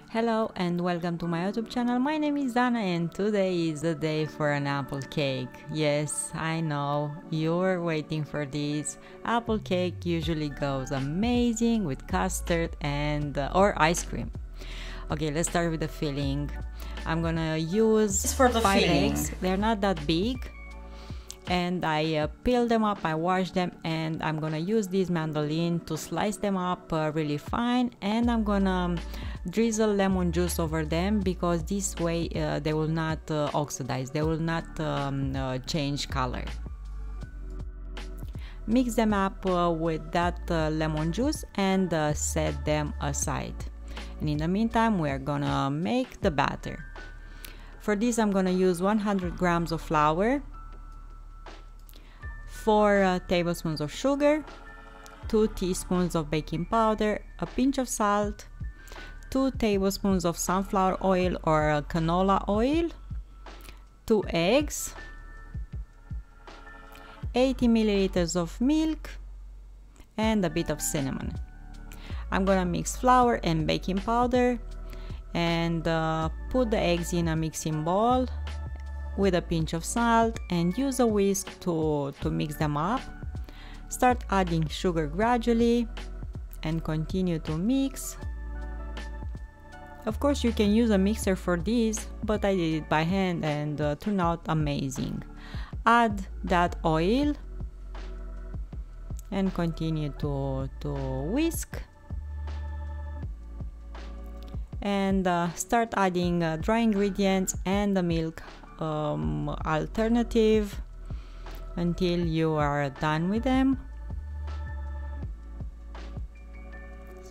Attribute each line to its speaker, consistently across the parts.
Speaker 1: Hello and welcome to my YouTube channel. My name is Dana and today is the day for an apple cake. Yes, I know, you're waiting for this. Apple cake usually goes amazing with custard and or ice cream. Okay, let's start with the filling. I'm gonna use 5 eggs. They're not that big. And I peel them up, I wash them, and I'm gonna use this mandolin to slice them up really fine, and I'm gonna drizzle lemon juice over them because this way they will not oxidize, they will not change color. Mix them up with that lemon juice and set them aside. And in the meantime, we're gonna make the batter. For this, I'm gonna use 100 grams of flour, 4 tablespoons of sugar, 2 teaspoons of baking powder, a pinch of salt, 2 tablespoons of sunflower oil or canola oil, 2 eggs, 80 milliliters of milk, and a bit of cinnamon. I'm gonna mix flour and baking powder and put the eggs in a mixing bowl with a pinch of salt and use a whisk to mix them up. Start adding sugar gradually and continue to mix. Of course, you can use a mixer for this, but I did it by hand and turned out amazing. Add that oil and continue to whisk. And start adding dry ingredients and the milk alternative until you are done with them.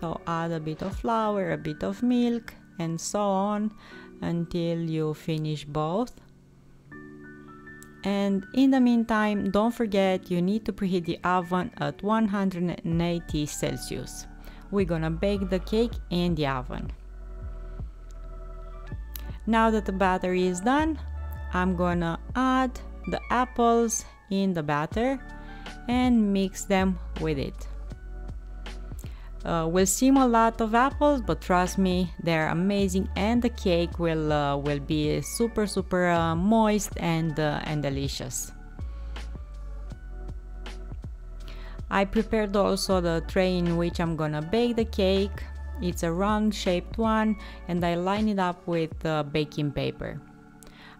Speaker 1: So add a bit of flour, a bit of milk, and so on until you finish both. And in the meantime, don't forget you need to preheat the oven at 180 Celsius. We're gonna bake the cake in the oven. Now that the batter is done, I'm gonna add the apples in the batter and mix them with it. Will seem a lot of apples, but trust me, they're amazing, and the cake will be super moist and delicious. I prepared also the tray in which I'm gonna bake the cake. It's a round shaped one, and I line it up with baking paper.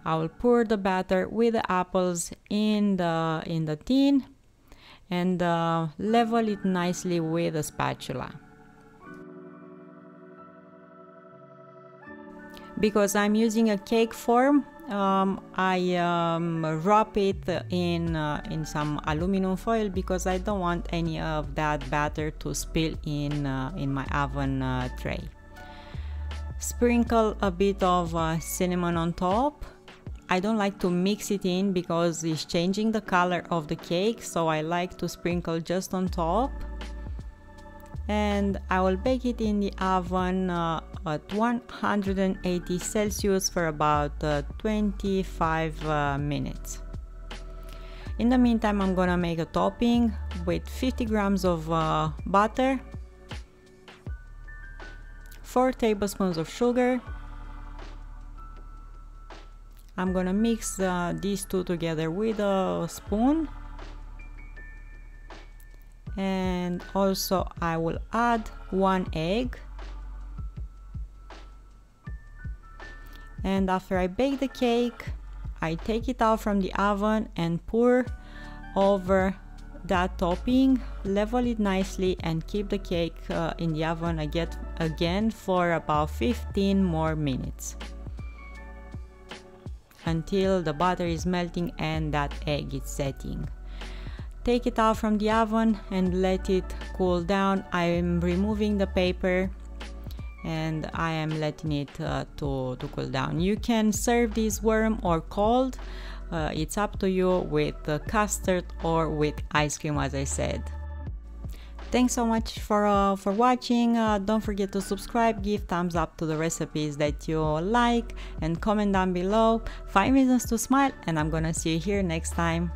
Speaker 1: I will pour the batter with the apples in the tin and level it nicely with a spatula. Because I'm using a cake form, I wrap it in some aluminum foil because I don't want any of that batter to spill in my oven tray. Sprinkle a bit of cinnamon on top. I don't like to mix it in because it's changing the color of the cake, so I like to sprinkle just on top. And I will bake it in the oven at 180 Celsius for about 25 minutes. In the meantime, I'm gonna make a topping with 50 grams of butter, 4 tablespoons of sugar. I'm gonna mix these two together with a spoon, and also I will add 1 egg. And after I bake the cake, I take it out from the oven and pour over that topping, level it nicely, and keep the cake in the oven again for about 15 more minutes until the butter is melting and that egg is setting. Take it out from the oven and let it cool down. I am removing the paper and I am letting it to cool down. You can serve this warm or cold. It's up to you with custard or with ice cream, as I said. Thanks so much for watching. Don't forget to subscribe, give thumbs up to the recipes that you like, and comment down below 5 reasons to smile, and I'm gonna see you here next time.